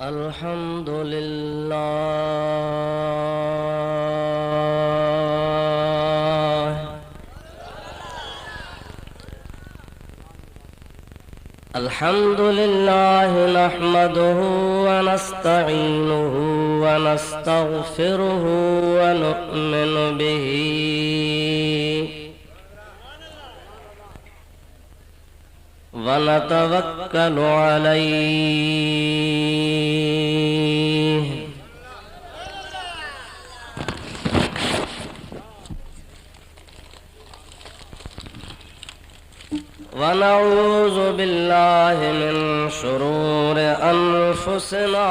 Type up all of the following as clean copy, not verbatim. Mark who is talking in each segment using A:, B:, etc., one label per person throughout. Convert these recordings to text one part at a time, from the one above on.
A: الحمد لله الحمد لله نحمده ونستعينه ونستغفره ونؤمن به ونتوكل عليه ونعوذ بالله من شرور أنفسنا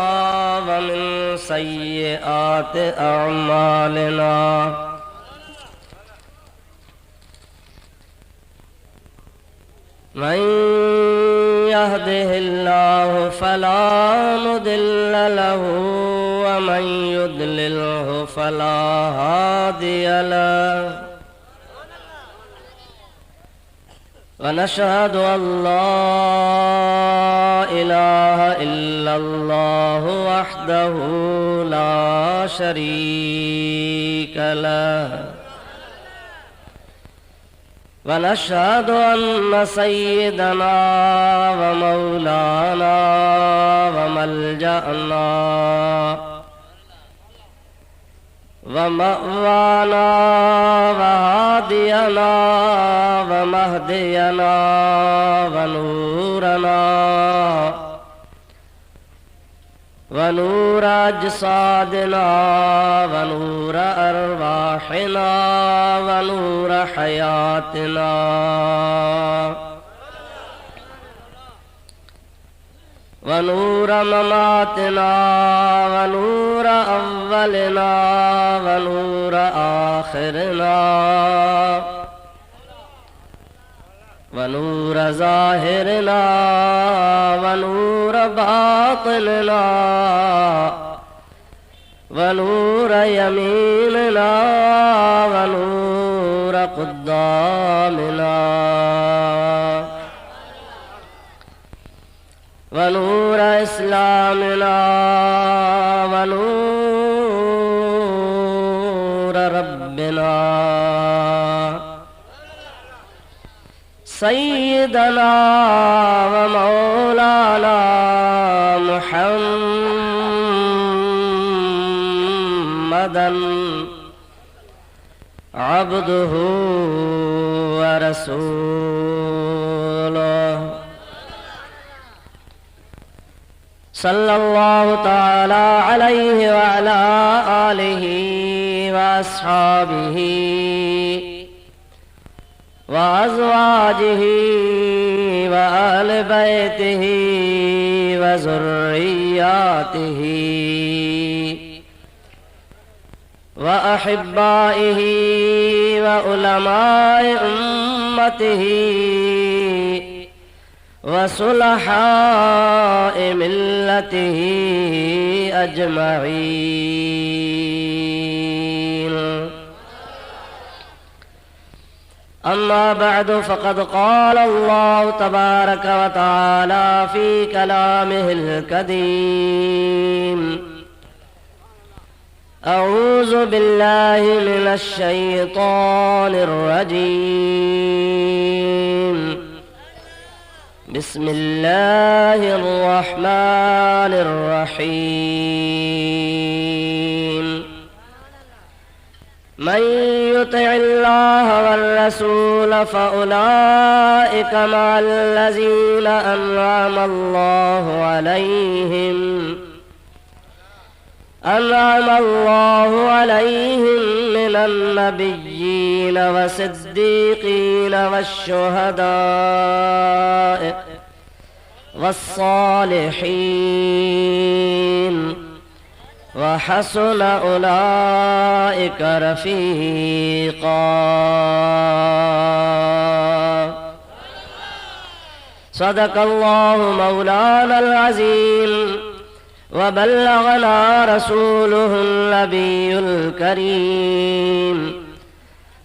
A: ومن سيئات أعمالنا من يهده الله فلا مضل له ومن يضلله فلا هادي له ونشهد أن لا إله إلا الله وحده لا شريك له ونشهد أن سيدنا ومولانا وملجأنا ومأوانا وهادينا ومهدينا ونورنا ونور أجسادنا ونور أرواحنا ونور حياتنا ونور مماتنا ونور أولنا ونور آخرنا ونور ظاهرنا ونور باطننا ونور يميننا ونور قدامنا ونور إسلامنا ونور ربنا سيدنا ومولانا محمدا عبده ورسوله صلى الله تعالى عليه وعلى آله وأصحابه وأزواجه وآل بيته وذرياته وأحبائه وعلماء أمته وصلحاء ملته أجمعين أما بعد فقد قال الله تبارك وتعالى في كلامه الكريم أعوذ بالله من الشيطان الرجيم بسم الله الرحمن الرحيم من يطع الله والرسول فأولئك مع الذين أنعم الله عليهم من النبيين والصديقين والشهداء والصالحين وحسن أولئك رفيقا صدق الله مولانا العظيم وبلغنا رسوله النبي الكريم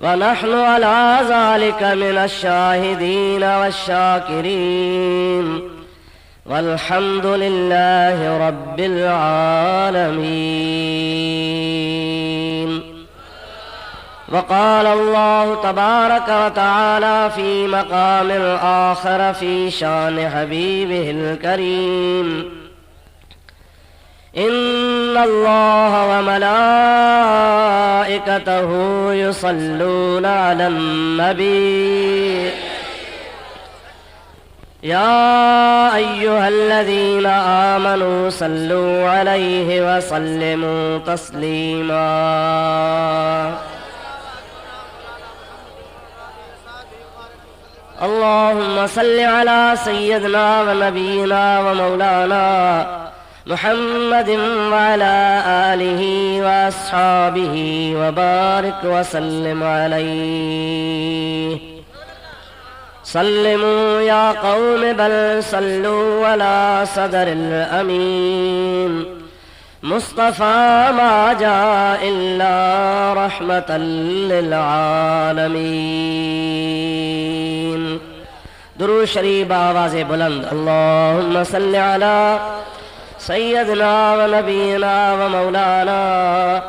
A: ونحن على ذلك من الشاهدين والشاكرين والحمد لله رب العالمين. وقال الله تبارك وتعالى في مقام آخر في شان حبيبه الكريم: إن الله وملائكته يصلون على النبي يا أيها الذين آمنوا صلوا عليه وسلموا تسليما. اللهم صل على سيدنا ونبينا ومولانا محمد وعلى آله وأصحابه وبارك وسلم عليه. سلموا يا قوم بل صلوا على صدر الأمين مصطفى ما جاء إلا رحمة للعالمين. درود شریف آواز بلند. اللهم صل على سيدنا ونبينا ومولانا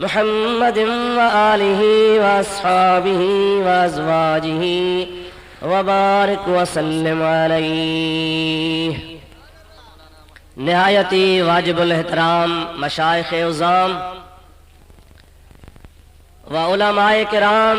A: محمد وآله وأصحابه وأزواجه وبارك وسلم عليه. نہایتی واجب الاحترام مشائخ عظام و علماء کرام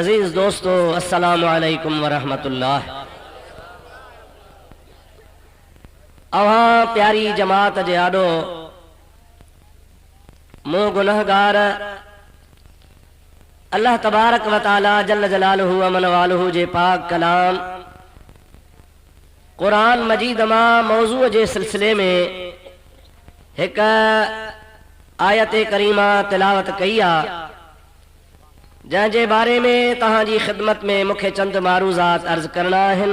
A: عزیز دوستو السلام علیکم ورحمۃ اللہ. اوہاں پیاری جماعت جے آڈو مو گنہگار اللہ تبارک و تعالی جل جلالہ و من والہ جے پاک کلام قرآن مجید ماں موضوع جے سلسلے میں ایک آیت کریمہ تلاوت کیا جن جے بارے میں تہاں جی خدمت میں مکھے چند معروضات عرض کرنا ہن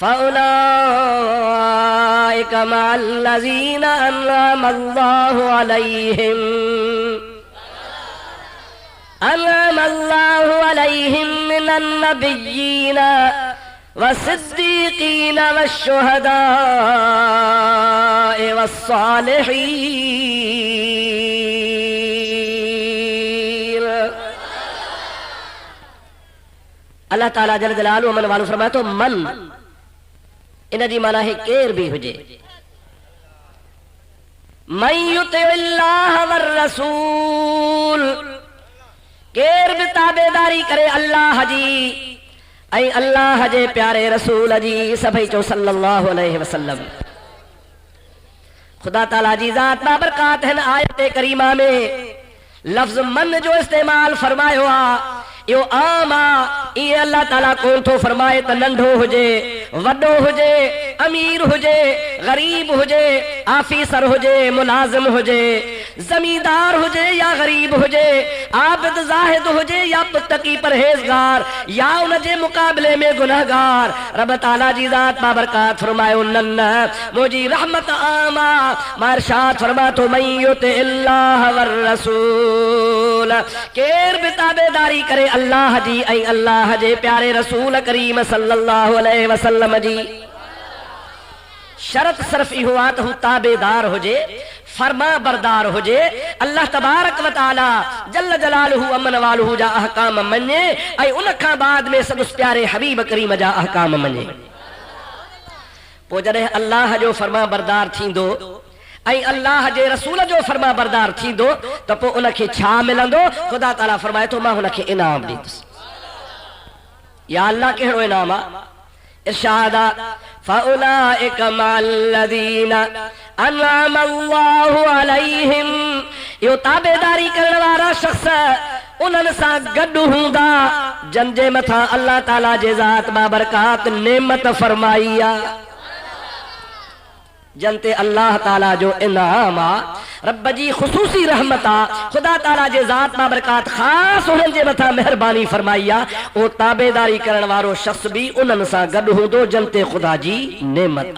A: فأولئك مع الذين أنعم الله عليهم من النبيين والصدیقین والشہداء والصالحین۔ اللہ تعالیٰ جل جلالہ من والو فرمایا تو من ان جی معنی ہے کیر بھی ہوجے، من یطع اللہ والرسول، کیر بھی تابعداری کرے اللہ جی اے اللہ جے پیارے رسول جی سبھی چو صلی اللہ علیہ وسلم۔ خدا تعالیٰ جی ذات بابرکات ہیں آیت کریمہ میں لفظ من جو استعمال فرمائے ہوا یو عام یہ اللہ تعالیٰ کون تو فرمائے تو ننڈو ہوجے وڈو ہوجے امیر ہوجے غریب ہوجے آفیسر ہوجے ملازم ہوجے زمیندار ہوجے یا غریب ہوجے عابد زاہد ہوجے یا متقی پرہیزگار یا ان جے مقابلے میں گنہگار، رب تعالیٰ جی ذات بابرکات فرمائے نن موجی رحمت آما مارشاد فرما تو من یطع اللہ والرسول، کیر بتابداری کرے اللہ جی اے اللہ جے پیارے رسول کریم صلی اللہ علیہ وسلم جی۔ شرط صرف ہی ہوا تو تابدار ہو جے، فرما بردار ہو جے، اللہ تبارک و تعالی جل جلالہ امن والہ جا احکام منے اے ان کھا بعد میں سب اس پیارے حبیب کریم جا احکام منے۔ پو جڑے اللہ جو فرما بردار تھیندو اے اللہ جے رسول جو فرما بردار تھیندو تو پو ان کے چھا ملندو؟ خدا تعالیٰ فرمائے تو ماں ان کے انعام دیتس۔ یا اللہ کہڑو انعام ارشادہ فَأُولَئِكَ مَعَ الَّذِينَ أَنْعَمَ اللَّهُ عَلَيْهِمْ، یو تابعداری کرنے والا شخص انہن سا گڈ ہوندا جن جے متھا اللہ تعالیٰ جے ذات بابرکات نعمت فرمائیا، جنتے اللہ تعالیٰ جو انعام رب جی خصوصی رحمتا خدا تعالیٰ جے ذات بابرکات خاص انہن جے متھا مہربانی فرمائیا، او تابعداری کرن وارو شخص بھی انہن سا گڈ ہوندو جنتے خدا جی نعمت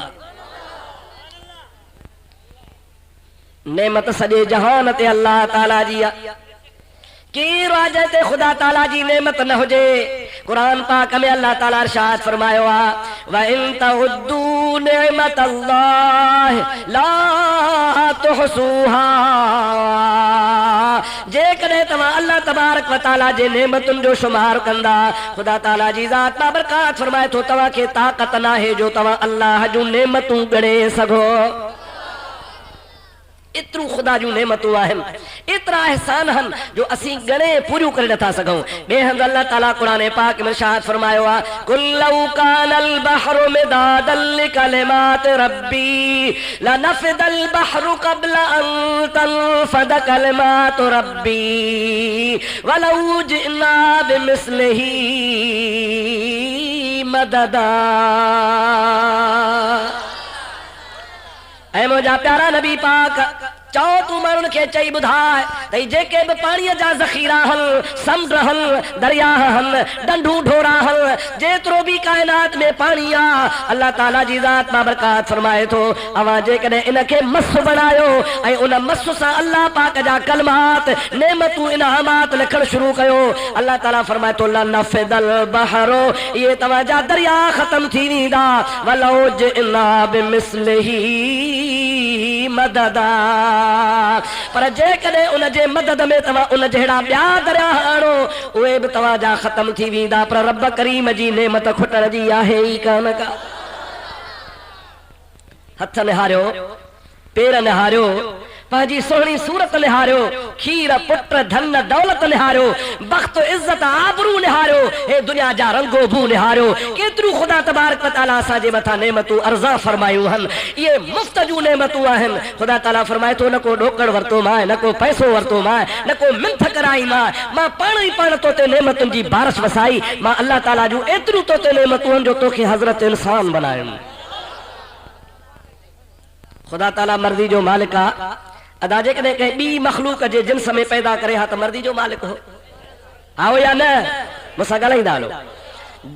A: نعمت سجے جہان تے اللہ تعالیٰ جی کی راجہ تے خدا تعالیٰ جی نعمت نہ ہو جے۔ قرآن پاک میں اللہ تعالیٰ ارشاد فرمائے ہوا وَإِن تَعُدُّوا نِعْمَةَ اللَّهِ لَا تُحْصُوهَا، جے کدے تمہاں اللہ تبارک و تعالیٰ جے نعمتن جو شمار کندا خدا تعالیٰ جی ذات بابرکات فرمائے تو تمہاں کے طاقت نہ ہے جو تمہاں اللہ جو نعمتوں گڑے سگو۔ اترو خدا جو نعمتوں آہن اترا احسان ہن جو اسی گنے پوریو کر نتا سکوں۔ بے حمد اللہ تعالیٰ قرآن پاک میں ارشاد فرمائے ہوا قُل لَوْ كَانَ الْبَحْرُ مِدَادًا لِكَلِمَاتِ رَبِّي لَنَفِدَ الْبَحْرُ قَبْلَ أَن تَنفَدَ كَلِمَاتُ رَبِّي وَلَوْ جِئْنَا بِمِثْلِهِ مَدَدًا۔ اے موجا پیارا نبی پاک چاہو تو مرن کے چاہی بدھائے تی جے کے بپانی جا ذخیرہ ہل سمندر ہل دریا ہل ڈنڈو ڈھورا ہل جے ترو بھی کائنات میں پانی اللہ تعالیٰ جی ذات بابرکات فرمائے تو اوان جے کنے انکے مس بنایو اے ان مس سا اللہ پاک جا کلمات نعمتو انعامات لکھن شروع کیو۔ اللہ تعالیٰ فرمائے تو لنفد البحر یہ توجہ دریا ختم تھی نیدا ولو جئنا بمثلہی مددا، پر جے کدے ان جے مدد میں توا ان جہڑا بیا دریا آنو اوے بھی توا جا ختم تھی ویندا، پر رب کریم جی نعمت کھٹن جی آہے ہی کان کا۔ ہتھ نہاریو پیر نہاریو پاجی سوہنی صورت نہاریو کھیر پٹر دھن دولت نہاریو بخت و عزت آبرو نہاریو اے دنیا جا رنگو بو نہاریو کیترو خدا تبارک و تعالیٰ ساجے متھا نعمتو ارزا فرمایو ہن یہ مفت جو نعمتو آہن۔ خدا تعالیٰ فرمائے تو نکو ڈوکڑ ورتو مائے نکو پیسو ورتو مائے نکو منتھ کرائی مائے ماں پانی پان تو تے نعمتن جی بارش وسائی ماں اللہ تعالیٰ جو اترو تو تے نعمتو ہن جو تو کی حضرت انسان بنائے۔ خدا تعالیٰ مرضی جو مالکہ ادا جے کدے کہ بی مخلوق جے جنس میں پیدا کرے ہاں تو مرضی جو مالک ہو آؤ یا نہ مسا گلائیں دالو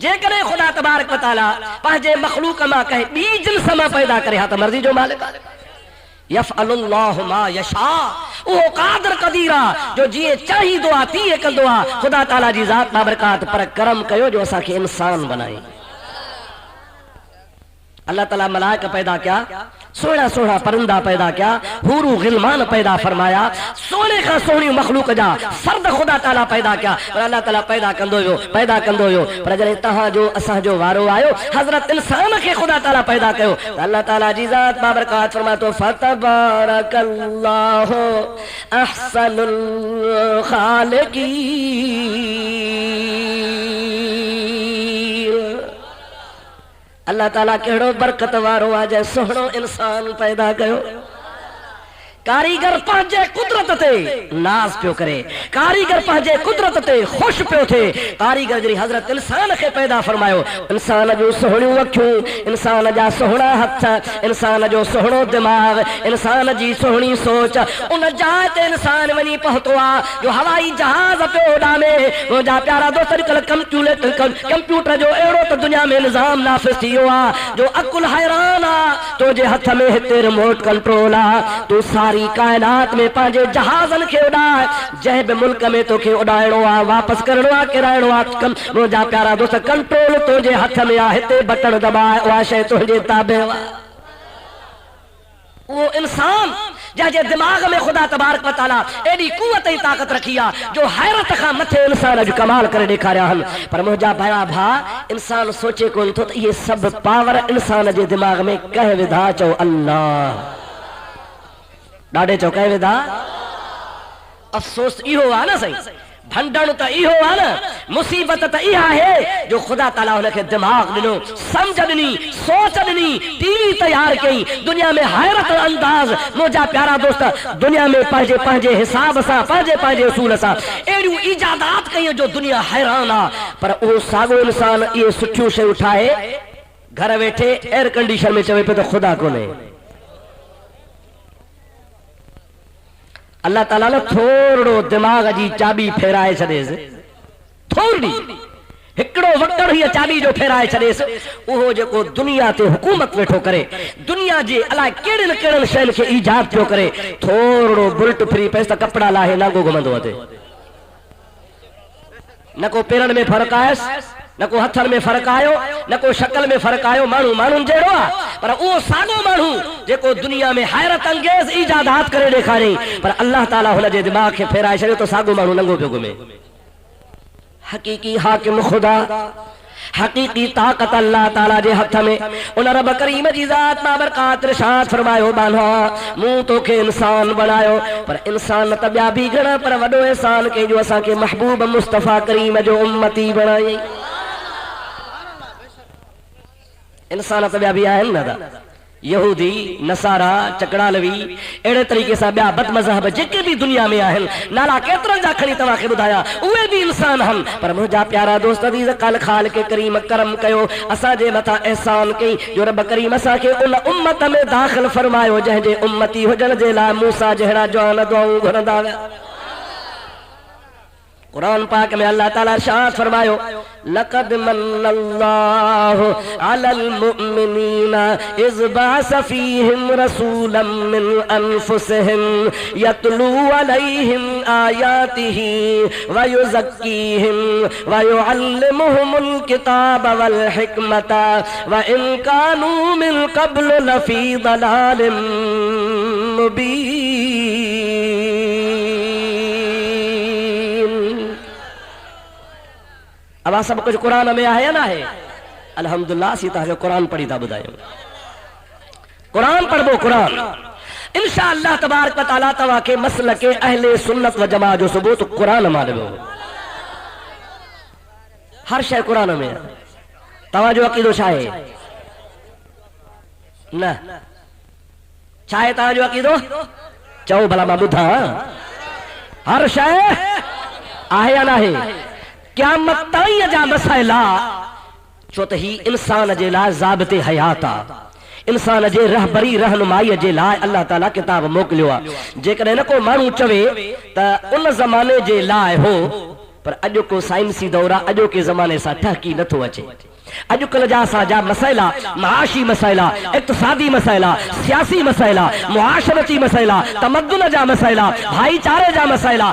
A: جے کدے خدا تبارک و تعالیٰ پہجے مخلوق ما کہے بی جنس میں پیدا کرے ہاں تو مرضی جو مالک یفعل اللہ ما یشاء وہ قادر قدیرہ جو جیے چاہی دعا تیئے کل دعا خدا تعالیٰ جی ذات بابرکات پر کرم کیو جو اسا کے انسان بنائیں۔ اللہ تعالیٰ ملائکہ پیدا کیا، سونا سونا پرندہ پیدا کیا، حور و غلمان پیدا فرمایا، سونے کا سونی مخلوق جا فرد خدا تعالیٰ پیدا کیا، اور اللہ تعالیٰ پیدا کندو ہو پر جنہیں تہاں جو اساں جو وارو آئو حضرت انسان کے خدا تعالیٰ پیدا کیو، اللہ تعالیٰ جی ذات بابرکات فرمایا تو فتبارک اللہ احسن الخالقین۔ اللہ تعالیٰ کہڑو برکت وارو آجے سوہنو انسان پیدا کیو، کاریگر پہنچے قدرت تے ناز پیو کرے، کاریگر پہنچے قدرت تے خوش پیو تھے، کاریگر جری حضرت انسان کے پیدا فرمایو، انسان جو سہنو وکھوں، انسان جا سہنا ہتھ، انسان جو سہنو دماغ، انسان جی سہنی سوچ، ان جائے انسان ونی پہتوا جو ہوائی جہاز پیو ڈامے، وہ جا پیارا دوستر کل کمپیوٹر جو ایڑو تو دنیا میں نظام نافذ تھیو آ، جو عقل حیران آ، تو جے ہتھ میں ہتے ریموٹ کنٹرول آ، تو ساری کائنات میں پانچے جہازن کے اڑائے، جہ بے ملک میں تو کے اڑائنو آ، واپس کرنو آ، کرائنو آ، وہ جا پیارا دوست کنٹرول تو جے ہتھ میں آہتے بٹن دبائے، واشے تو جے تابے وا، وہ انسان جہاں دماغ میں خدا تبارک و تعالیٰ ایڈی قوت ہی طاقت رکھیا جو حیرت خاں متھے انسان جو کمال کرے دکھاریا ہن، پر مجھا بھیا بھا انسان سوچے کون تو یہ سب پاور انسان جے دماغ میں کہہ ودا چو اللہ ڈاڑے چو کہہ ودا، افسوس ایہو آنا صحیح، بھنڈن تا ایہو آنا، مصیبت تا ایہا ہے جو خدا تعالیٰ انہیں کے دماغ دنو، سمجھ دنی، سوچ دنی، ٹی وی تیار کی، دنیا میں حیرت انداز، مجھا پیارا دوست دنیا میں پہنجے حساب سا، پہنجے اصول سا، ایڈو ایجادات کہیں جو دنیا حیرانا، پر او ساگو انسان یہ سٹھیو سے اٹھائے، گھر بیٹھے ایئر کنڈیشن میں چوے پہ تو خدا کو نہیں۔ اللہ تعالیٰ نے تھوڑو دماغ جی چابی پھیرائے چھڑے سے، تھوڑی ہکڑو وقت ہی چابی جو پھیرائے چھڑے سے، وہ جو کو دنیا تے حکومت ویٹھو کرے، دنیا جی اللہ کیڑن شہن کے ایجاد پیو کرے، تھوڑو بلٹ فری پیسہ کپڑا لاہے نہ کو گمندو آتے، نہ کو پیرن میں فرق آئیس، نہ کو ہتھر میں فرق آئیو، نہ کو شکل میں فرق آئیو، مانو جیڑو آ، پر او ساگو مانو جے کو دنیا میں حیرت انگیز ایجادات کرے دیکھا رہی، پر اللہ تعالیٰ ہونا جے دماغ کے پھیرائے چھڑے تو ساگو مانو ننگو پیو گمے۔ حقیقی حاکم خدا، حقیقی طاقت اللہ تعالیٰ جے ہتھ میں، ان رب کریم جی ذات بابرکات ارشاد فرمایو بانہا منہ تو کے انسان بنایو، پر انسان تبیا بھی گھڑا پر وڈو احسان کے جو اسا کے محبوب مصطفیٰ کریم جو امتی بنائی، انسان تبیا بھی آئے نا دا یہودی نصارہ چکڑالوی ایڑے طریقے سے بیا بد مذہب جکے بھی دنیا میں آہن نالا کیترن جا کھڑی تواخی بدایا اوے بھی انسان ہم، پر مجھا پیارا دوست عزیز قال خالق کریم کرم کیو اسا جے متا احسان کی جو رب کریم اسا کے ان امت میں داخل فرمایو جہ جے امتی ہوجن جے لا موسیٰ جہڑا جوان دعاؤں گھرندہ گیا۔ قرآن پاک میں اللہ تعالیٰ ارشاد فرمایو لقد من اللہ علی المؤمنین اذ بعث فیہم رسولا من انفسہم یتلو علیہم آیاتہ ویزکیہم ویعلمہم الکتاب والحکمت وإن کانوا من قبل لفی ضلال مبین۔ اب سب کچھ قرآن میں آیا نہ ہے، الحمدللہ سیتا ہے قرآن پڑھی تھا بدائے، قرآن پڑھ بو قرآن انشاءاللہ تبارک و تعالیٰ توا کے مسلک اہل سنت و جماعت جو ثبوت قرآن مانے میں ہو، ہر شے قرآن میں توا جو عقیدو شاہے نہ چاہے توا جو عقیدو چاہو بھلا میں بدھا ہر شے آہے یا نہ ہے، قیامت تائیں جا مسائلہ چوت ہی انسان جے لائے ضابط حیاتا، انسان جے رہبری رہنمائی جے لائے اللہ تعالیٰ کتاب موکلیوا، جے کرے نہ کو مانو چوے تا ان زمانے جے لائے ہو، پر اجو کو سائنسی دورہ اجو کے زمانے سا ٹھہکی نہ تھو اچے، اجو کل جا سا جا مسائلہ معاشی مسائلہ اقتصادی مسائلہ سیاسی مسائلہ معاشرتی مسائلہ تمدن جا مسائلہ بھائی چارے جا مسائلہ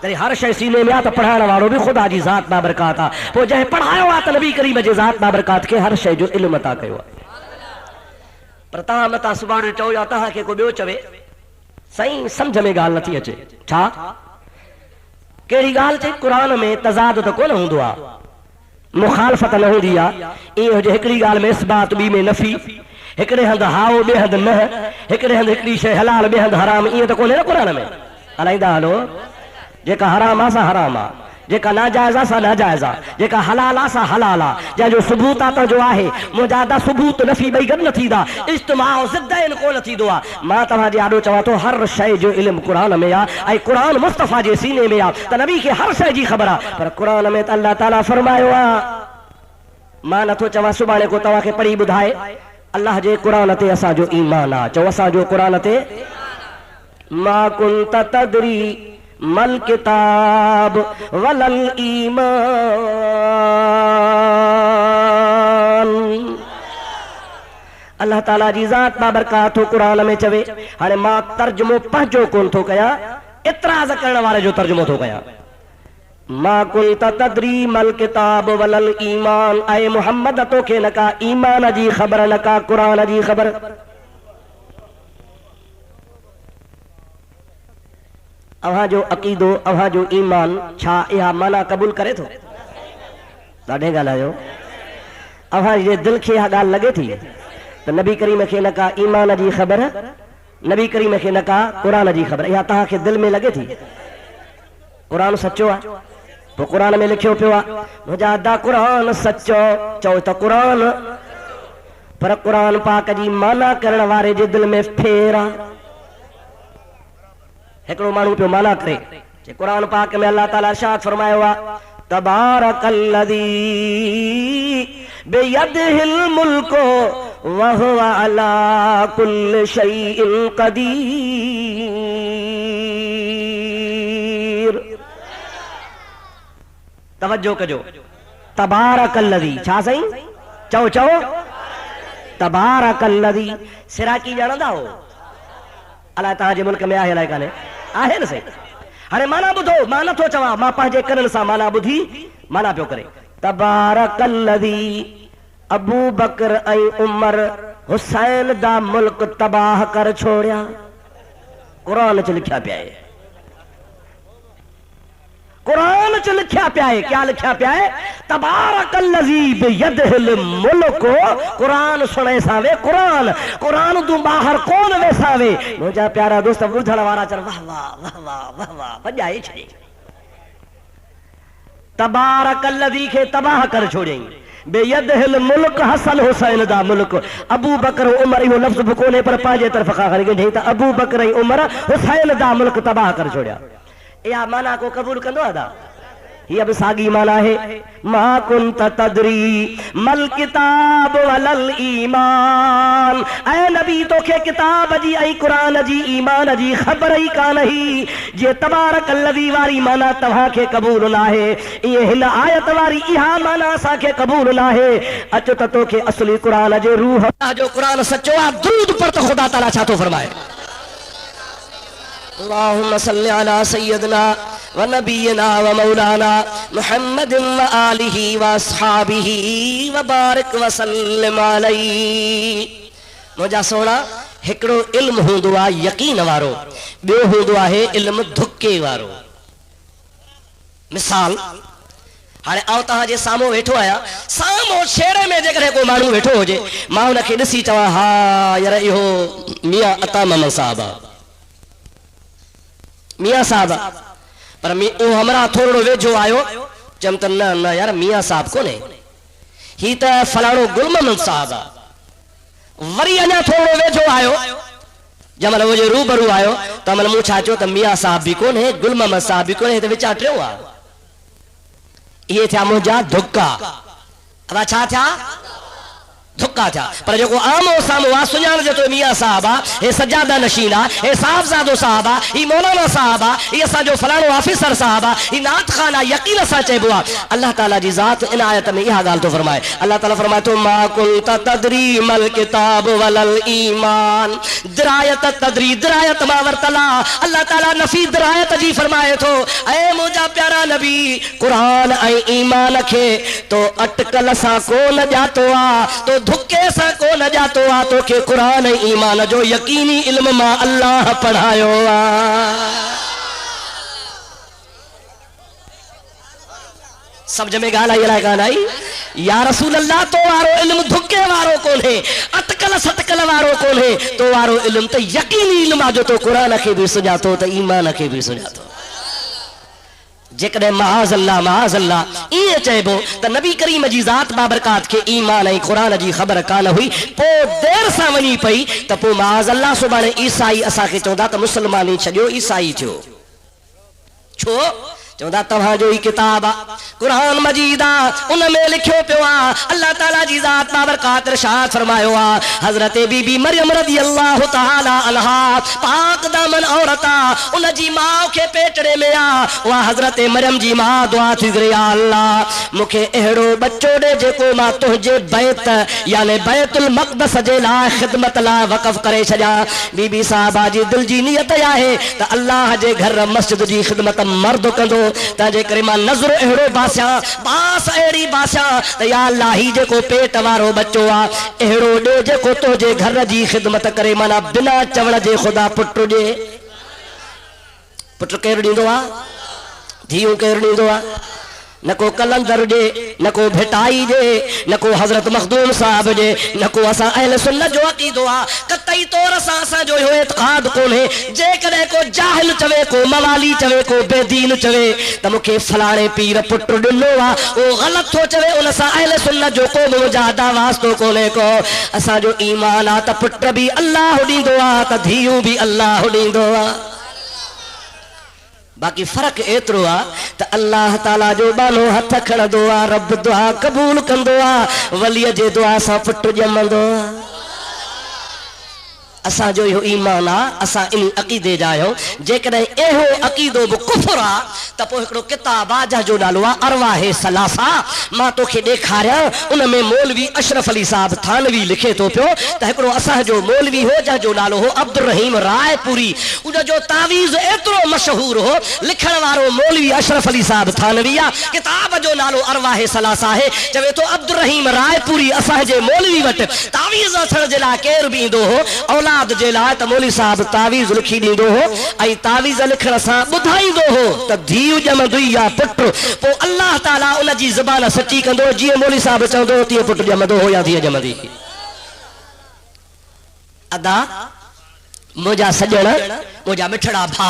A: تیری ہر شے سینے میں آ تو پڑھانے والوں بھی خدا جی ذات بابرکات آ وہ جے پڑھایو آ تو نبی کریم جی ذات بابرکات کے ہر شے جو علم عطا کیو پر تاں متا سبحان چو یا تاں کے کو بیو چوے صحیح سمجھ میں گال نتھی اچے چھا کیڑی گال چے قرآن میں تضاد تو کون ہوندو آ مخالفت نہ ہوندی آ اے جو ہکڑی گال میں اثبات بی میں نفی ہکڑے ہند ہاؤ بے ہند نہ ہکڑے ہند ہکڑی شے حلال بے ہند حرام یہ تو کونے نا قرآن میں علیحدہ ہلو جیکا حرام آ سا حرام آ جیکا ناجائز آ سا ناجائز آ جیکا حلال آ سا حلال آ جا جو ثبوت آتا جو آہے مجادہ ثبوت نفی بئی گن نتھی دا اجتماع ضدین کو نتھی دو آ ماں تمہا جی آڈو چوا تو ہر شے جو علم قرآن میں آ اے قرآن مصطفیٰ جے سینے میں آ تا نبی کے ہر شے جی خبر آ پر قرآن میں تا اللہ تعالیٰ فرمائے آ ماں نتھو چوا سبانے کو توا کے پڑھی بدھائے اللہ جے قرآن تے اسا جو ایمان آ چو اسا جو قرآن تے ما کنت تدری مل کتاب ولل ایمان اللہ تعالیٰ جی ذات بابرکات ہو قرآن میں چوے ہانے ماں ترجمو پہجو کون تھو کیا اعتراض کرنے والے جو ترجمو تھو کیا ما کنت تدری مل کتاب ولل ایمان اے محمد تو کے نکا ایمان جی خبر نکا قرآن جی خبر اوہاں جو عقیدو اوہاں جو ایمان چھا یہاں مانا قبول کرے تو ڈاڈے گال آئیو اوہاں یہ دل کے یہاں گال لگے تھی تو نبی کریم کے نکا ایمان جی خبر نبی کریم کے نکا قرآن جی خبر یہاں تہاں کے دل میں لگے تھی قرآن سچو آ تو قرآن میں لکھیو پیوا مجادہ قرآن سچو چو تو قرآن پر قرآن پاک جی مانا کرن وارے جے دل میں پھیرا ہکڑو مانو پہ مانا کرے کہ قرآن پاک میں اللہ تعالیٰ ارشاد فرمائے ہوا تبارک الذی بیدہ الملک وہو علی کل شیء قدیر توجہ کجو تبارک الذی چھا سہی چو چو تبارک الذی سرا کی جانا ہو اللہ تعالیٰ جے ملک میں آہے لائے کانے آہے نا سے ہنے مانا بدھو مانا تو چوا ماں پہنجے کرن سا مانا بدھی مانا پیو کرے تبارک الذی ابو بکر ائی عمر حسین دا ملک تباہ کر چھوڑیا قرآن چ لکھیا پیا ہے قرآن چ لکھیا پیا ہے کیا لکھیا پیا ہے تبارک الذی بیدہ الملک قرآن سنے ساوے قرآن قرآن تو باہر کون وے ساوے مجھا پیارا دوست بدھڑ وارا چل واہ واہ واہ واہ واہ واہ بجائے چھڑے تبارک الذی کے تباہ کر چھوڑیں بیدہ الملک حسن حسین دا ملک ابو بکر عمر ایو لفظ بکونے پر پاجے طرف خاخر گئے نہیں تا ابو بکر عمر حسین دا ملک تباہ کر چھوڑیا یا مانا کو قبول کندو ادا یہ اب ساگی مانا ہے ما کنت تدری مل کتاب ولل ایمان اے نبی تو کے کتاب جی اے قرآن جی ایمان جی خبر ہی کا نہیں یہ تبارک الذی واری مانا تہاں کے قبول نہ ہے یہ ہن آیت واری یہاں مانا سا کے قبول نہ ہے اچھا تو کے اصلی قرآن جو روح جو قرآن سچو آپ درود پر تو خدا تعالیٰ چاہتو فرمائے اللہم صلی علی سیدنا و نبینا و مولانا محمد و آلہ و اصحابہ و بارک و سلم علیہ مجھا سونا ہکڑو علم ہوندو آ یقین وارو بیو ہوندو آہے علم دھکے وارو مثال ہانے آؤ تہاں جے سامو ویٹھو آیا سامو شیرے میں جے کرے کو مانو ویٹھو ہو جے ماں انہ کے نسی چوا ہاں یار ایہو میاں عطا محمد صاحبہ میاں صاحب پر او ہمرا تھوڑو ویجھو آئیو چمتن نا یار میاں صاحب کو نے ہی تا فلانو گل محمد صاحب وری انیا تھوڑو ویجھو آئیو جمال وہ جو روبرو آئیو تو عمل مو چھاچو تا میاں صاحب بھی کون ہے گل محمد صاحب بھی کون ہے تو وچا ٹریو آ یہ تھا مجھا دھکا اب چھا تھا دھکا تھا پر جو آمو سامو آ سنان جو تو میاں صاحبہ اے سجادہ نشینہ اے صاحبزادو صاحبہ ای مولانا صاحبہ ای اسا جو فلانو آفیسر صاحبہ ای نات خانہ یقین اسا چیبوا اللہ تعالیٰ جی ذات ان آیت میں یہ گال تو فرمائے اللہ تعالیٰ فرمائے تو ما کنت تدری مل کتاب ولل ایمان درایت تدری درایت ما ورتلا اللہ تعالیٰ نفی درایت جی فرمائے تو اے موجا پیارا نبی قرآن اے ایمان کھے تو اٹکل سا کو نہ جاتو آ تو دھکے سا کو نہ جاتو آ تو کہ قرآن ایمان جو یقینی علم ما اللہ پڑھایو آ سب جمع گالا یہ لائے گانا یا رسول اللہ تو وارو علم دھکے وارو کون ہے اتکل ستکل وارو کون ہے تو وارو علم تو یقینی علم جو تو قرآن کے بھی سجاتو تو ایمان کے بھی سجاتو جکڑے معاذ اللہ یہ چاہبو تو نبی کریم جی ذات بابرکات کے ایمان ای قرآن جی خبر کان ہوئی پو دیر سا ونی پئی تو پو معاذ اللہ سبحانہ عیسائی اسا کے چوندہ تو مسلمانی چھڑیو عیسائی چھو چھو چوندہ تمہاں جو ہی کتاب قرآن مجید ان میں لکھو پیوا اللہ تعالیٰ جی ذات بابرکات ارشاد فرمایو حضرت بی بی مریم رضی اللہ تعالی عنہا پاک دامن عورتا ان جی ماں کے پیٹڑے میں وہ حضرت مریم جی ماں دعا تھی گری اللہ مکھے اہڑو بچو دے جے کو ماں تہجے بیت یعنی بیت المقدس جے لا خدمت لا وقف کرے چھجا بی بی صاحبہ جی دل جی نیت آئے تا اللہ جے گھر مسجد جی خدمت مرد کندو تاجے کریمہ نظر اہڑو باسیاں باس اہڑی باسیاں یا اللہ ہی جے کو پیٹ وارو بچو اہڑو دے جے کو تو جے گھر جی خدمت کرے مانا بنا چوڑ جے خدا پٹر جے پٹر کیر ڈیندو دھیوں کیر ڈیندو نہ کو کلندر جے نہ کو بھٹائی جے نہ کو حضرت مخدوم صاحب جے نہ کو اسا اہل سنت جو عقیدو قطعی طور اسا جو ہو اعتقاد کون ہے جے کدے کو جاہل چوے کو موالی چوے کو بے دین چوے تو مکھے فلانے پیر پٹر ڈلو وہ غلط ہو چوے ان اسا اہل سنت جو کو مجاہدہ واسطو کونے کو اسا جو ایمان آتا پٹر بھی اللہ ڈیندو تا دھیوں بھی اللہ ڈیندو باقی فرق ایترو تا اللہ تعالیٰ جو بانو ہتھ کھڑ دعا رب دعا قبول کن دعا ولی جے دعا سا پٹو جمن دعا اسا جو یہ ایمان اسا ان عقیدے جایو جے کدے ایہو عقیدو بو کفر تا پو ہکڑو کتاب جا جو نالو ارواح ثلاثہ ماں تو کے دیکھاریا ان میں مولوی اشرف علی صاحب تھانوی لکھے تو پیو تا ہکڑو اسا جو مولوی ہو جا جو نالو ہو عبد الرحیم رائے پوری ان جو تعویذ اترو مشہور ہو لکھن وارو مولوی اشرف علی صاحب تھانوی کتاب جو نالو ارواح ثلاثہ ہے چوے تو عبد الرحیم رائے پوری اسا جے مولوی وٹ تعویذ اثر جلا کیر بھی دو ہو اولاد جے لائے تا مولی صاحب تعویذ لکھی دی دو ہو ای تعویذ لکھن سا بدھائی دو ہو تا دھیو جم دوئی یا پٹر پو اللہ تعالیٰ ان جی زبان سچی کندو جی مولی صاحب چاہو دو تی پٹر جم دو ہو یا دھی جم دی ادا موجا سجن موجا مٹھڑا بھا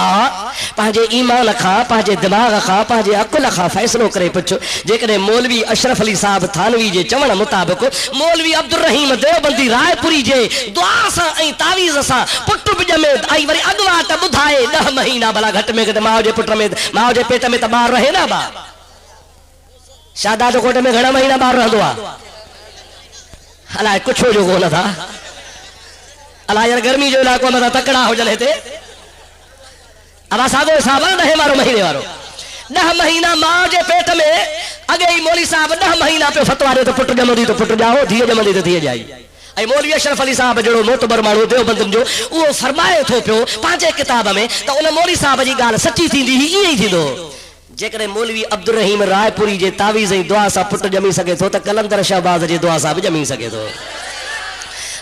A: پانجے ایمان کھا پانجے دماغ کھا پانجے عقل کھا فیصلو کرے پچھو جے کرے مولوی اشرف علی صاحب تھانوی جے چون مطابق مولوی عبد الرحیم دیوبندی رائے پوری جے دعا سا ای تعویذ سا پٹو بجمے آئی وری اگوا تا بدھائے 10 مہینہ بلا گھٹ میں گھٹ ماؤ جے پٹر میں ماؤ جے پیٹ میں تا بار رہے نا با شادہ جو کوٹے میں گھڑا مہینہ بار رہ دعا حالائے کچھ ہو جو گونا تھا اللہ یار گرمی جو علاقوں میں تکڑا ہو جلے تھے اب آسادو صاحبہ 10 مارو مہینے وارو 10 مہینہ ماں جے پیٹ میں اگے ہی مولی صاحب 10 مہینہ پہ فتوا دے تو پٹر جمع دی تو پٹر جاؤ دھیے جمع دی تو دھیے جائی اے مولوی اشرف علی صاحب جڑو معتبر مانو دیوبند جو وہ فرمائے تھو پیو پانچے کتاب میں تو ان مولوی صاحب جی گال سچی تھیندی ہی یہ ہی تھیندو جے کرے مولوی عبد الرحیم رائے پوری جے تعویذ دعا سا پٹر جمی سکے تو تا کلندر شہباز جے دعا سا جمی سکے تو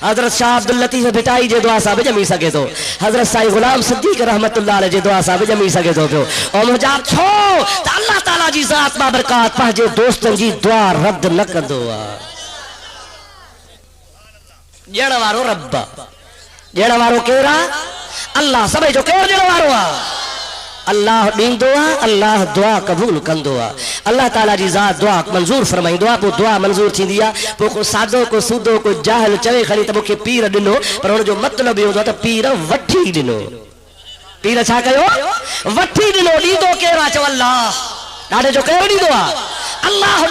A: حضرت شاہ عبداللطیف بھٹائی جے دعا صاحب جمی سکے تو حضرت سائی غلام صدیق رحمت اللہ علیہ جے دعا صاحب جمی سکے تو پیو اور مجاب چھو تا اللہ تعالیٰ جی ذات بابرکات پہنجے دوستن جی دعا رد نہ دعا جیڑا وارو رب جیڑا وارو کیرا اللہ سبے جو کیر جیڑا وارو اللہ دین دعا اللہ دعا قبول کن دعا اللہ تعالیٰ جی ذات دعا منظور فرمائی دعا پو دعا منظور تھی دیا پو کو سادو کو سودو کو جاہل چوے خلی تبو کے پیر ڈنو پر انہوں جو مطلب ہی ہوتا پیر وٹھی ڈنو پیر اچھا کہو وٹھی ڈنو ڈی دو کیرا چو اللہ ڈاڑے جو کہو ڈی دعا اللہ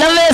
A: 90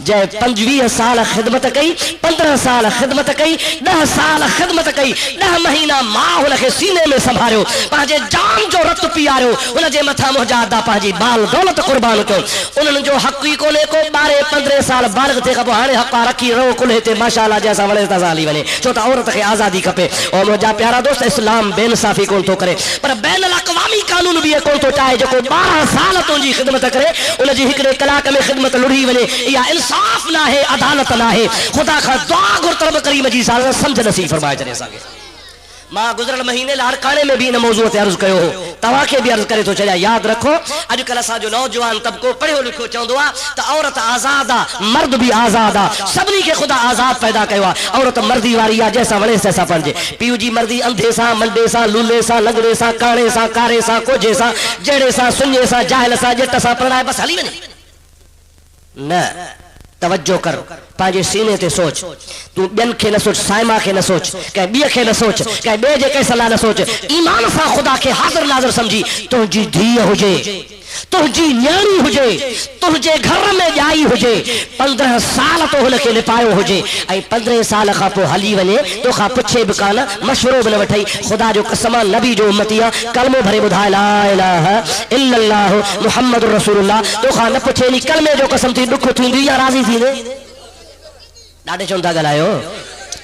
A: جے 25 سال خدمت کئی 15 سال خدمت کئی 10 سال خدمت کئی 10 مہینہ ماں ان کے سینے میں سنبھالیو پانجے جان جو رت پیارو ان جے متھا مجاہدہ پانجی بال دولت قربان کیو انہن جو حق ہی کونے کو 12-15 سال بالغ تھے کبو ہانے حقا رکھی رو کلے تے ماشاءاللہ جیسا وڑے تزالی ونے چھوٹا عورت کے آزادی کپے اور مجھا پیارا دوست اسلام بے انصافی کون تو کرے پر بین الاقوامی قانون بھی کون تو چاہے جو کو 12 سال تو جی خدمت کرے ان جی ہکڑے کلاک میں خدمت لڑی ونے یا انصاف نہ ہے عدالت نہ ہے خدا کا دعا گر طلب کریم جی سال سمجھ نصیب فرمائے چلے ساگے ماں گزرل مہینے لاڑکانے میں بھی ان موضوع تے عرض کیو ہو توا کے بھی عرض کرے تو چلیا یاد رکھو اج کل اسا جو نوجوان طبقو پڑھو لکھو چوندو تا عورت آزادہ مرد بھی آزادہ سبنی کے خدا آزاد پیدا کیوا عورت مردی واری جیسا وڑے سیسا پنجے پیو جی مردی اندھے سا منڈے سا لولے سا لنگڑے سا کانے سا کارے سا کوجے سا جڑے سا سنجے سا جاہل سا جٹ سا پڑھائے بس ہلی ونے نہ توجہ کر پانجے سینے تے سوچ تو بین کے نہ سوچ سائما کے نہ سوچ کہ بے کے نہ سوچ کہ بے جے کے صلاح نہ سوچ ایمان سا خدا کے حاضر ناظر سمجھی تو جی دھی ہوجے تو جی نیانی ہوجے تو جے گھر میں جائی ہوجے 15 سال تو ہن کے لپایو ہوجے ائی 15 سال کا پو ہلی ونے تو خا پچھے بکانا مشورو بن وٹھئی خدا جو قسم نبی جو امتیا کلمہ بھرے بدھائے لا الہ الا اللہ محمد رسول اللہ تو خا نہ پچھے نی کلمے جو قسم تھی دکھ تھیندی یا راضی تھی نے ڈاڈے چوندا گلایو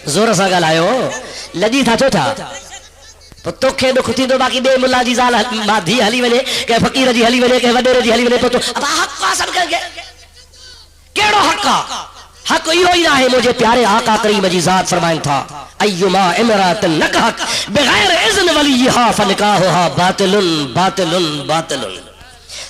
A: زور سا گلایو لجی تھا چوٹھا تو کھے دکھ تھی تو باقی بے ملا جی زال دھی ہلی ونے کہ فقیر جی ہلی ونے کہ وڈیر جی ہلی ونے تو اب حق کا سب کر گئے کیڑو حق کا حق یہ ہی نہ ہے مجھے پیارے آقا کریم جی ذات فرمائن تھا ایما امرات نکحت بغیر اذن ولیہا فنکاحها باطل باطل باطل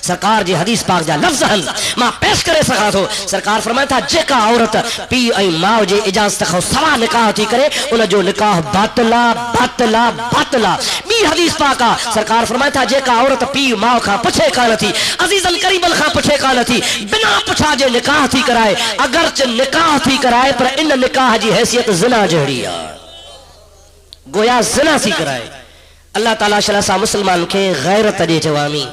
A: سرکار جی حدیث پاک جا لفظ ہن ماں پیش کرے سکا تو سرکار فرمایا تھا جیکا عورت پی ای ماں جے اجازت خو سوا نکاح تھی کرے ان جو نکاح باطلا باطلا باطلا بی حدیث پاکا سرکار فرمایا تھا جیکا عورت پی ماں کا پچھے کان تھی عزیزن قریبن کا پچھے کان تھی بنا پچھا جے نکاح تھی کرائے اگرچہ نکاح تھی کرائے پر ان نکاح جی حیثیت زنا جہڑی گویا زنا سی کرائے اللہ تعالیٰ شرح سا مسلمان کے غیرت دے جوامی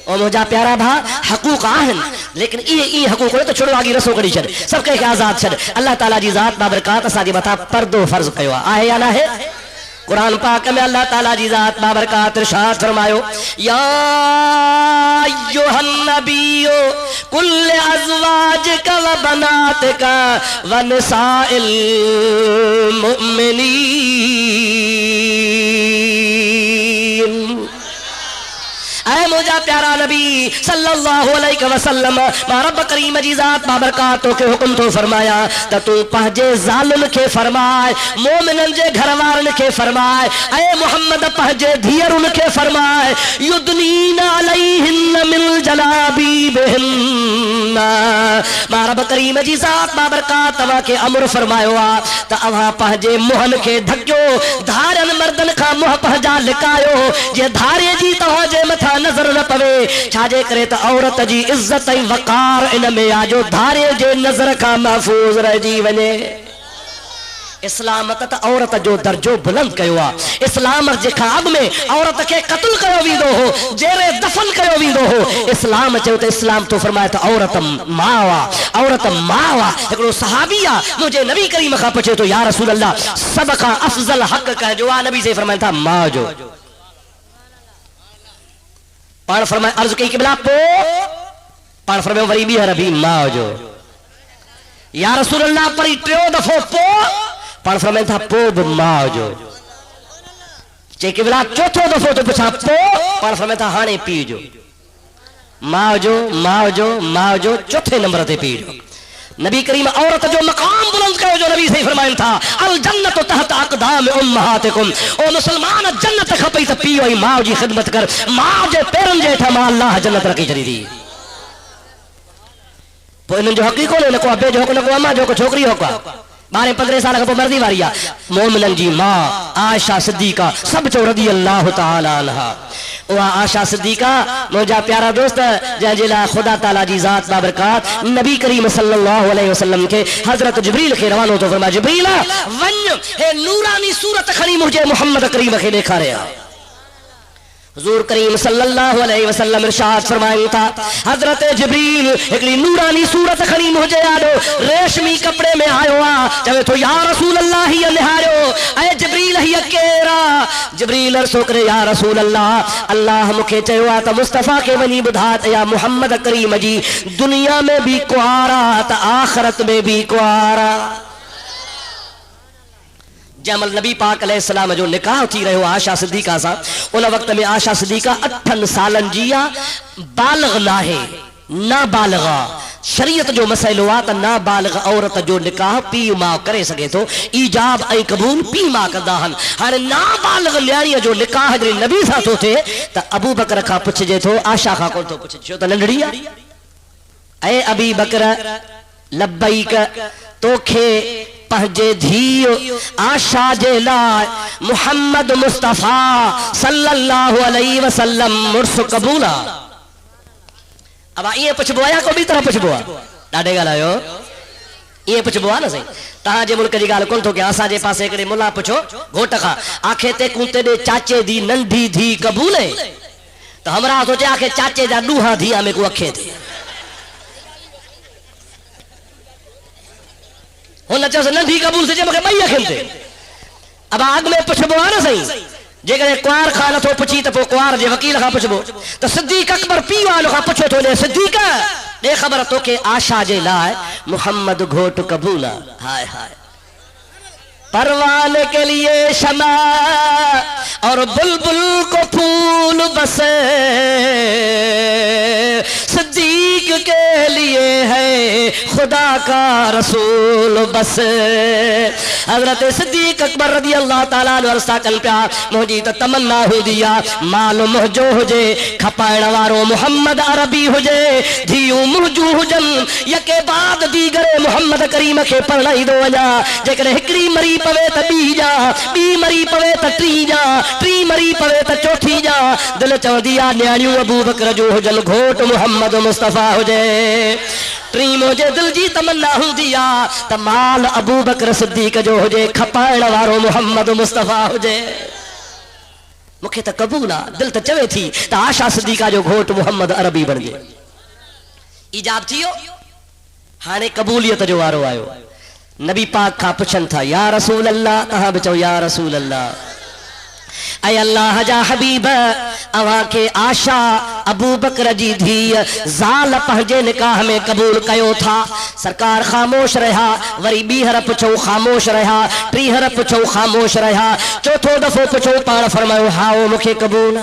A: اور مجھا پیارا بھا حقوق آہن لیکن ای حقوق ہوئے تو چھوڑو آگی رسو کری چھڑ سب کہے کہ آزاد چھڑ اللہ تعالیٰ جی ذات بابرکات ساجی بتا پردو فرض کیوا آئے یا نہ ہے قرآن پاک میں اللہ تعالیٰ جی ذات بابرکات ارشاد فرمایو یا ایوہ النبی کل ازواجک و بناتک و نساء المؤمنین اے مجھا پیارا نبی صلی اللہ علیہ وسلم رب کریم جی ذات بابرکاتوں کے حکم تو فرمایا تا تو پہجے ظالم کے فرمائے مومنن جے گھروارن کے فرمائے اے محمد پہجے دھیرن کے فرمائے یدنین علیہن من جلابیبہن رب کریم جی ذات بابرکاتوں کے امر فرمائے تا اوہا پہجے موہن کے دھکیو دھارن مردن کا موہ پہجا لکایو جے دھارے جی تو جے متھا نظر نہ پوے چھاجے کرے تا عورت جی عزت وقار ان میں آجو دھارے جے نظر کا محفوظ رہ جی ونے اسلام تا عورت جو درجو بلند کیوا اسلام جے کھاب میں عورت کے قتل کیو ویندو ہو جیرے دفن کیو ویندو ہو اسلام چاہو تو اسلام تو فرمایا تا عورت ماوا ایکڑو صحابیہ مجھے نبی کریم کا پچھے تو یا رسول اللہ سب کا افضل حق کہہ جو نبی سے فرمایا تھا ماں جو پان فرمائے عرض کی قبلہ پو پان فرمائے وری بھی ہے ربی ماں جو یا رسول اللہ پری ٹریو دفو پو پان فرمائے تھا پو ماں جو چے قبلہ چوتھو دفو تو پچھا پو پان فرمائے تھا ہانے پی جو ماں جو چوتھے نمبر تے پی جو نبی کریم عورت جو مقام بلند کرو جو نبی سے فرمائن تھا الجنت تحت اقدام امہاتکم او مسلمان جنت کھپئی تا پیو ای ماں جی خدمت کر ماں جے پیرن جے تھا ماں اللہ جنت رکھی چلی دی تو انہوں جو حقیقوں نے نکو ابے جو حق نکو اماں جو کو چھوکری ہو کا 12-15 سال کا مردی واریا مومنن جی ماں عائشہ صدیقہ سب چو رضی اللہ تعالی عنہ وہ عائشہ صدیقہ مجھا پیارا دوست جنجلہ خدا تعالی جی ذات بابرکات نبی کریم صلی اللہ علیہ وسلم کے حضرت جبریل کے روانوں تو فرمایا جبریل ون ہے نورانی صورت کھڑی مجھے محمد کریم کے دیکھا رہا حضور کریم صلی اللہ علیہ وسلم ارشاد فرمائیں تھا حضرت جبریل ایکڑی نورانی صورت کھڑی مجھے آڈو ریشمی کپڑے میں آئو چوے تو یا رسول اللہ ہی نہاریو اے جبریل ہی کیرا جبریل ارسو کرے یا رسول اللہ مکھے چیوا تا مصطفیٰ کے ونی بدھات یا محمد کریم جی دنیا میں بھی کوارا تا آخرت میں بھی کوارا جمل نبی پاک علیہ السلام جو نکاح تھی رہے ہو آشا صدیقہ سا ان وقت میں آشا صدیقہ 8 سالن جیا بالغ نہ ہے نابالغا شریعت جو مسئلہ ہوا تا نابالغ عورت جو نکاح پی ماں کرے سکے تو ایجاب ای قبول پی ماں کردہ ہن ہر نابالغ نیاری جو نکاح جنہی نبی ساتھ ہوتے تا ابو بکر کا پچھ جے تو آشا کا کون تو پچھ جو تا ننڈڑی اے ابی بکر لبیک توکھے پہجے دھیو آشا جے لائے محمد مصطفیٰ صلی اللہ علیہ وسلم مرس قبولا اب یہ پچھ بوایا کو بھی طرح پچھ بوا ڈاڑے گا لائیو یہ پچھ بوا نا سی تہاں جے ملک جی گال کون تو کہ آسا جے پاسے کڑے ملا پچھو گھوٹ کھا آنکھے تے کونتے دے چاچے دی نندھی دھی قبولے تو ہمراہ سوچے آنکھے چاچے دا دوہا دھی ہمیں کو اکھے تھے ہونا چاہتا نندھی قبول سے جے مکہ بھئی اکھن تے اب آگ میں پچھ بوا نا سی جے کہ کوار خانہ تو پچھی تو کوار جے وکیل خواہ پچھ بو تو صدیق اکبر پیوانو خواہ پچھو تو لے صدیق دے خبر تو کہ آشا جے لائے محمد گھوٹ قبولا ہائے ہائے پروان کے لیے شمع اور بلبل کو پھول بسے صدیق کے لیے ہے خدا کا رسول بس حضرت صدیق اکبر رضی اللہ تعالیٰ عنہ عرصہ کل پیا مجھے تو تمنا ہو دیا مال محجو ہو جے کھپائن وارو محمد عربی ہو جے دھیو محجو ہو جن یکے بعد دیگر محمد کریم کے پڑھائی دو وجا جے کہ ہکری مری پوے تا بی جا بی مری پوے تا ٹری جا ٹری مری پوے تا چوتھی جا دل چو دیا نیانیو ابو بکر جو ہو جن گھوٹ محمد مصطفیٰ ہو جے ٹری مجھے دل جی تمنا ہوں دیا تمال ابو بکر صدیق جو ہو جے کھپائن وارو محمد مصطفیٰ ہو جے مکھے تا قبولا دل تا چوے تھی تا آشا صدیقہ جو گھوٹ محمد عربی بن جے ایجاب تھیو ہانے قبولیت جو وارو آئیو نبی پاک کا پچھن تھا یا رسول اللہ کہاں بچو یا رسول اللہ اے اللہ جا حبیب اوہاں کے آشا ابو بکر جی دھی زال پہجے نکاح میں قبول کیو تھا سرکار خاموش رہا وری بیہر پچھو خاموش رہا پریہر پچھو خاموش رہا چوتھو دفو پچھو پار فرمائو ہاؤ مکھے قبول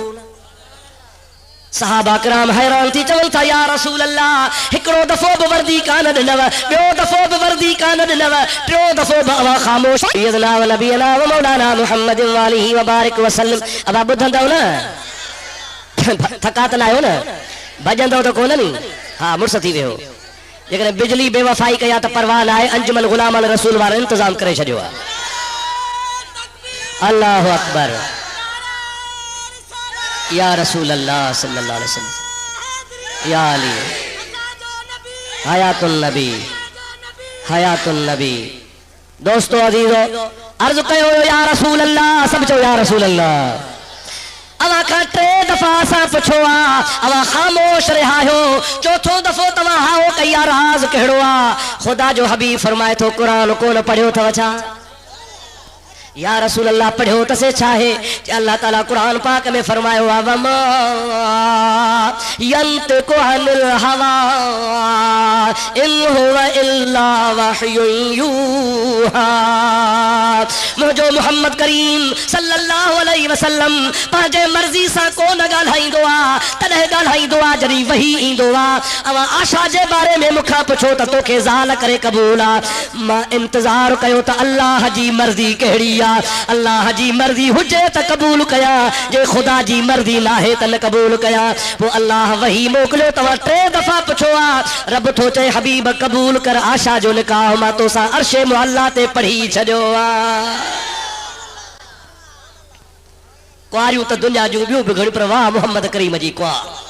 A: صحابہ کرام حیران تھی چول تھا یا رسول اللہ ہکڑو دفو بوردی کاند نو بیو دفو بوردی کاند نو ٹرو دفو بوا خاموش سیدنا و نبینا و مولانا محمد والیہ وبارک وسلم اب آپ بدھن دو نا تھکات نہ ہو نا بجن دو تو کون نہیں ہاں مرسطی وے ہو لیکن بجلی بے وفائی کیا تو پروان آئے انجمن غلام رسول وارا انتظام کرے چھجو اللہ اکبر یا رسول اللہ صلی اللہ علیہ وسلم یا علی حیات النبی حیات النبی دوستو عزیزو عرض کہو یا رسول اللہ سب چو یا رسول اللہ اوہ کا ٹرے دفعہ سا پچھوا اوہ خاموش رہا ہو چوتھو دفعہ تمہا ہو کیا راز کہڑوا خدا جو حبیب فرمائے تو قرآن کو نہ پڑھو تھا وچا یا رسول اللہ پڑھو تسے چاہے کہ اللہ تعالیٰ قرآن پاک میں فرمائے ہوا وما ینتق عن الہوا ان ہوا الا وحی یوحا مجھو محمد کریم صلی اللہ علیہ وسلم پاجے مرضی سا کو نہ گالھائی دعا تنہ گالھائی دعا جری وحی ہی دعا اما آشا جے بارے میں مکھا پچھو تا تو کے زال کرے قبولا ما انتظار کہو تا اللہ جی مرضی کہڑی اللہ جی مرضی حجے تا قبول کیا جے خدا جی مرضی ناہے تا قبول کیا وہ اللہ وہی موکلو تو ٹرے دفعہ پچھوا رب تو چے حبیب قبول کر آشا جو نکاح ما تو سا عرش معلا تے پڑھی چھجو کواریو تا دنیا جو بیو بگھڑ پر واہ محمد کریم جی کوار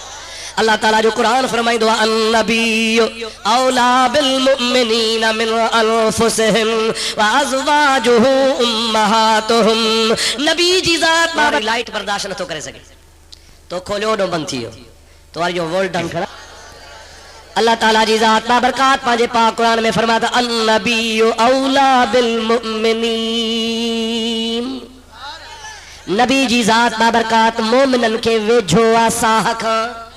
A: اللہ تعالیٰ جو قرآن فرمائی دعا النبی اولا بالمؤمنین من انفسہم وازواجہ امہاتہم نبی جی ذات مارے لائٹ برداشت نہ تو کرے سکے تو کھولو ڈو بند تھیو تو جو ورلڈ ڈن کھڑا اللہ تعالیٰ جی ذات بابرکات پانجے پاک قرآن میں فرماتا النبی اولا بالمؤمنین نبی جی ذات بابرکات مومنن کے ویجھو آساہ کھاں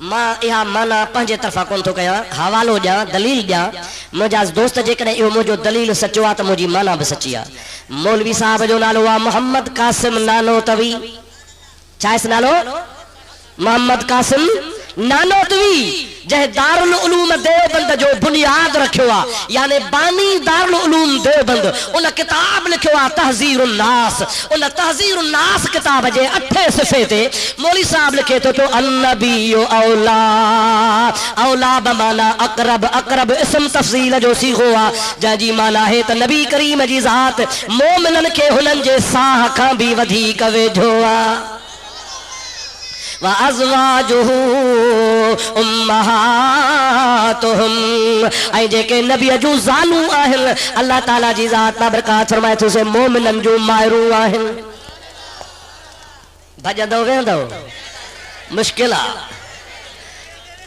A: ماں یہاں مانا پانجے طرفہ کون تو کہا حوالو جا دلیل جا مجاز دوست جے کنے ایو مجھو دلیل سچوا تا مجھے مانا بسچیا مولوی صاحب جو نالو محمد قاسم نانو توی چاہیس نالو محمد قاسم نانو توی جہ دارالعلوم دیوبند جو بنیاد رکھوا یعنی بانی دارالعلوم دیوبند انہ کتاب لکھوا تحذیر الناس انہ تحذیر الناس کتاب جے 8 صفحے تے مولی صاحب لکھے تو النبی اولا اولا بمانا اقرب اقرب اسم تفصیل جو سیغوا جا جی مانا ہے تو نبی کریم جی ذات مومنن کے ہنن جے ساہ کھاں بھی ودھی کوے جھوا وَأَزْوَاجُهُ أُمَّهَاتُهُمْ اے جے کہ نبی جو زانو آہل اللہ تعالیٰ جی ذات بابرکات فرمائے تو سے مومنن جو مائرو آہل بھجا دو ویندو مشکلہ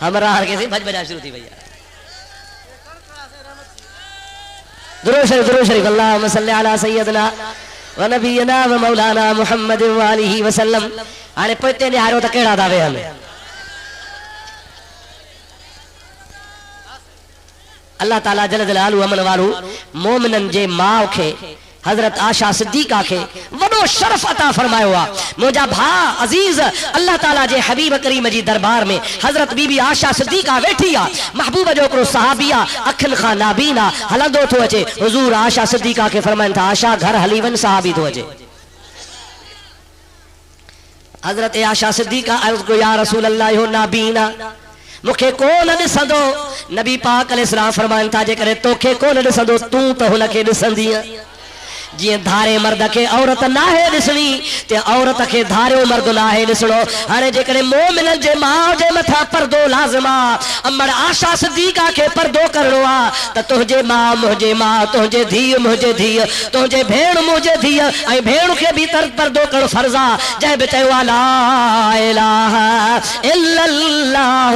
A: ہمارا ہر کسی بھج بجا شروع تھی بھئیہ درود شریف اللہم صلی علی سیدنا ونبینا ومولانا محمد وآلہ وسلم آنے پوچھتے نہارو تا کیڑا داوے ہمیں اللہ تعالیٰ جل جلالو امن والو مومنن جے ماں کے حضرت عائشہ صدیقہ کے وڈو شرف عطا فرمائے ہوا موجہ بھا عزیز اللہ تعالیٰ جے حبیب کریم جی دربار میں حضرت بی بی عائشہ صدیقہ ویٹھیا محبوب جو کرو صحابیہ اکھن خان نابینا حلندو تو اچے حضور عائشہ صدیقہ کے فرمائن تھا عائشہ گھر حلیون صحابی تو اچے حضرت عائشہ صدیقہ عرض کو یا رسول اللہ ہو نابینا مکھے کون ڈسندو نبی پاک علیہ السلام فرمائن تھا جے کرے توکھے کون ڈسندو تو ہنکے ڈسندیاں جی دھارے مرد کے عورت نہ ہے ڈسنی تے عورت کے دھارے مرد نہ ہے ڈسنو ہانے جے کرے مومنن جے ماں جے متھا پردو لازمہ امر عائشہ صدیقہ کے پردو کرنوا تا تجھے ماں مجھے ماں تجھے دھی مجھے دھی تجھے بھیڑ مجھے دھی اے بھیڑ کے بھی تر پردو کر فرضا جے بچے لا الہ الا اللہ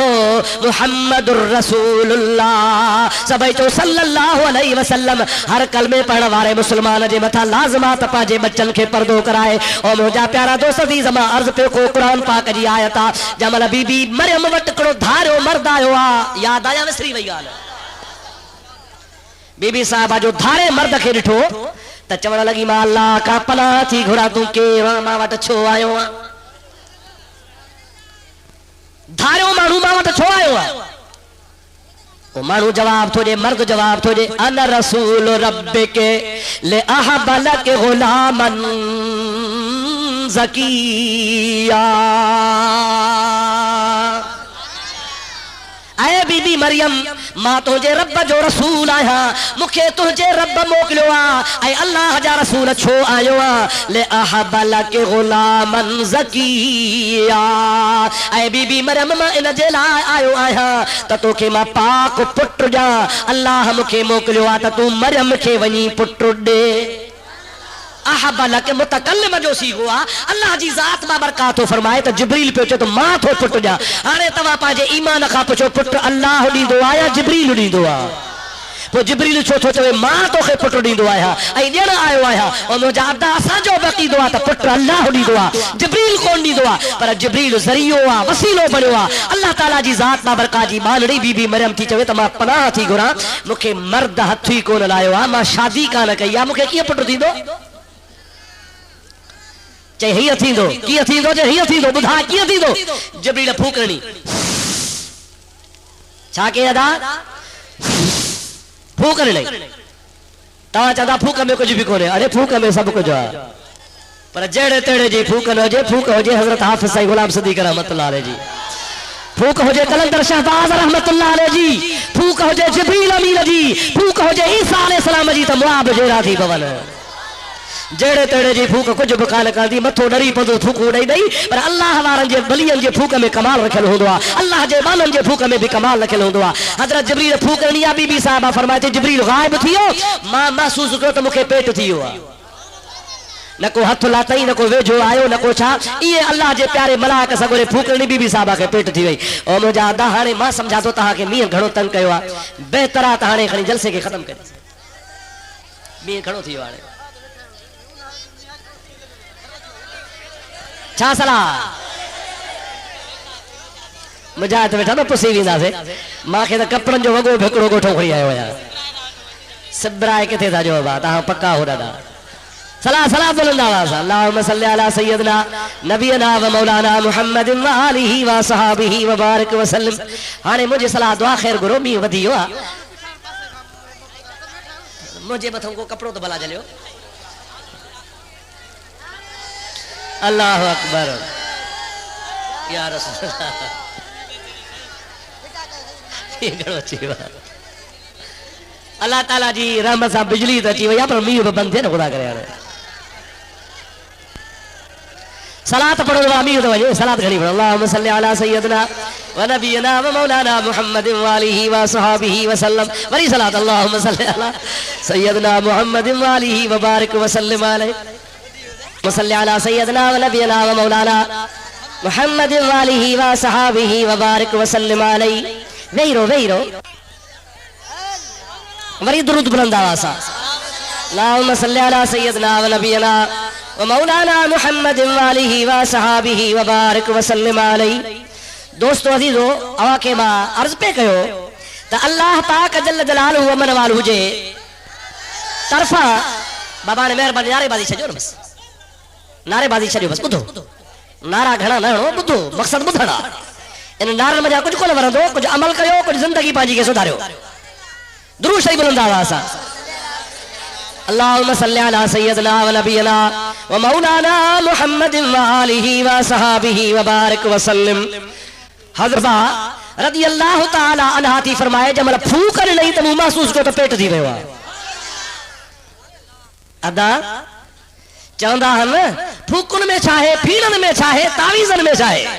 A: محمد الرسول اللہ سبھی تو صلی اللہ علیہ وسلم ہر کلمے پڑھنے والے مسلمان جے تھا لازمات پاجے بچن کے پردو کرائے اور مجھا پیارا دوست دی زمان عرض پہ کو قرآن پاک جی آیتا جمال بی بی مریم وٹکڑو دھارو مرد آئیو یاد آیا وسری وی گال بی بی صاحبہ جو دھارے مرد کے ڈٹھو تا چوڑا لگی ماں اللہ کا پناہ تھی گھڑا توں کے ماں وٹ چھو آئیو دھارو مانو ماں وٹ چھو آئیو مانو جواب تھوڑے مرد جواب تھوڑے انا رسول رب کے لے احب لک غلامن زکیہ اے بی بی مریم ماں تجھے رب جو رسول آیا مکھے تجھے رب موکلوا اے اللہ جا رسول چھو آئیو لے احب لک غلامن زکیہ اے بی بی مریم ماں ان جلا آئیو آیا تا تو کہ ماں پاک پٹر جا اللہ مکھے موکلوا تا تو مریم کے ونی پٹر دے احب لک متکلم جو سی ہوا اللہ جی ذات بابرکاتو فرمائے تو جبریل پہ تو ماں تو پٹ جا آنے توا پاجے ایمان خواہ پچھو پٹ اللہ لی دعا یا جبریل لی دعا وہ جبریل چھو چھو چھوے ماں تو خے پٹ لی دعا ہے ای دینا آئے آیا اور مجابدہ اسا جو بقی دعا تا پٹ اللہ لی دعا جبریل کون لی دعا پر جبریل ذریعو وسیلو بنوا اللہ تعالیٰ جی ذات بابرکات جی مالڑی بی بی مریم تھی چوے تو ماں پناہ تھی گرا مکھے مرد ہتھی کون لائیو ماں شادی کا نہ کہیا مکھے کیا پٹ دی دو چاہے ہی اتھیندو کی اتھیندو چاہے ہی اتھیندو بدھا کی اتھیندو جبریل پھوکرنی چھاکے ادا پھوکرنی تاں چاہتا پھوکا میں کچھ بھی کونے ارے پھوکا میں سب کچھ ہے پر جیڑے تیڑے جی پھوکن ہو جے پھوک ہو جے حضرت حافظ صاحب غلام صدیق رحمت اللہ علیہ جی پھوک ہو جے کلندر شہباز رحمت اللہ علیہ جی پھوک ہو جے جبریل امین جی پھوک ہو جے عیسیٰ علیہ السلام جی تا معاب جیرا تھی بون جیڑے تیڑے جی پھوک کچھ بکال کر دی متھو ڈری پدو پھوک اڑائی دئی پر اللہ وارن جے بلیان جے پھوک میں کمال رکھل ہوندوا اللہ جے بانن جے پھوک میں بھی کمال رکھل ہوندوا حضرت جبریل پھوکرنی بی بی صاحبہ فرمائے تھے جبریل غائب تھیو ماں محسوس کرو تو مکھے پیٹ تھیو نہ کو ہتھ لاتئی نہ کو ویجھو آیو نہ کو چھا یہ اللہ جے پیارے ملائک سگورے پھوکرنی بی بی صاحبہ کے پیٹ تھی وئی او مجھا دا ہانے ماں سمجھا تو تہا کہ مین گھڑو تنگ کیو آ بہترا تہانے کھنی جلسے کے ختم کری مین گھڑو تھی وانے چھا صلاح مجھا تو بیٹھا نا پسی ویندا سے ماں کے کپڑن جو وگو بھکڑو گوٹھو کھڑی آیو یا سبرائے کتے تھا جو بات ہاں پکا ہو رہا صلاة بلند آواز اللہم صلی علی سیدنا نبینا و مولانا محمد و آلہ و صحابہ و بارک وسلم ہانے مجھے صلاة دعا خیر گرو می ودھی ہوا مجھے بتاؤں کو کپڑوں تو بلا جلیو اللہ اکبر یا رسول اللہ یہ گھڑو اچھی بات اللہ تعالیٰ جی رحمت صاحب بجلی تو اچھی ویا پر میو بند تھے نا خدا کرے آرہے صلاة پڑھو دعا میو تو وجہ صلاة گھڑی پڑھو اللہم صلی علی سیدنا و نبینا و مولانا محمد و آلہ و صحابہ وسلم ولی صلاة اللہم صلی علی سیدنا محمد و آلہ و بارک وسلم علیہ صلی علی سیدنا و نبینا و مولانا محمد و آلہ و صحابہ و بارک وسلم علیہ ویرو ویرو وری درود بلند آوازا اللہم صلی علی سیدنا و نبینا و مولانا محمد و آلہ و صحابہ و بارک وسلم علیہ دوستو عزیزو اواکے ماں عرض پہ کہو تا اللہ پاک جل جلالہ و من والہ جے طرفا بابا نے مہربانی نعرے بازی چھجو بس نعرے بازی چھجو بس بدھو نعرہ گھنا نہ ہو بدھو مقصد بدھنا ان نعرہ مجھا کچھ کول ورندو کچھ عمل کیو کچھ زندگی پانجی کے سدھاریو درود شریف بلند آوازا اللہم صلی علی سیدنا و نبینا و مولانا محمد و آلہ و صحابہ و بارک وسلم حضرت رضی اللہ تعالی عنہ تھی فرمائے جب ملا پھوکر نہیں تو محسوس کو تو پیٹ دی ہوئے ادا چاندہ ہم پھوکن میں چاہے پھیڑن میں چاہے تعویزن میں چاہے